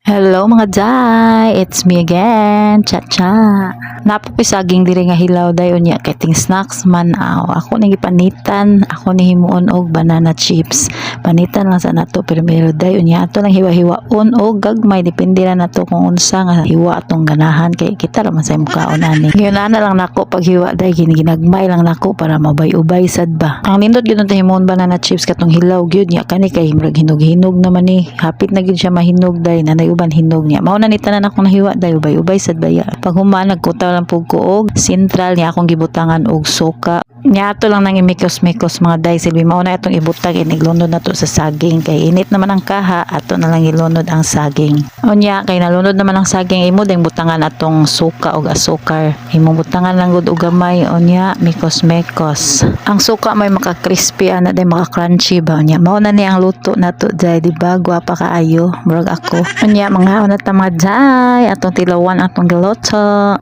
Hello mga Jai, it's me again, Cha-cha. Napo ko saging diri nga hilaw dayon niya kating snacks man aw. Ako nang ipanitan, ako ni himuon og banana chips. Panitan lang sa nato primero dayon niya ato lang hiwa-hiwaon og gagmay depende na nato kung unsa nga hiwa atong ganahan kay kita ra man sa mukaon ani. Ngayon ana lang nako paghiwa day ginagmay lang nako para mabay-ubay sad ba. Ang nindot gyud ta himuon banana chips katong hilaw gyud niya kani kay murag hinog-hinog naman ni. Hapit na gyud siya mahinog day na uban hinog niya. Mao na ni tanan akong nahiwa day ubay-ubay sad baya. Pag human nagkutaw lang pug ko og sentral niya akong gibutangan og suka. Nya ato lang nang imikos-mikos mga day silbi mao na atong ibutang iniglunod nato sa saging kay init naman ang kaha ato na lang ilunod ang saging. Unya kay nalunod naman ang saging imo ding butangan atong suka og asukar. Imong butangan lang gud og gamay unya mikos-mikos. Ang suka may maka-crispy ana day maka-crunchy ba unya. Mao na ni ang luto nato day di ba gwapa kaayo murag ako. Unya mga una ta mga day atong tilawan atong giluto.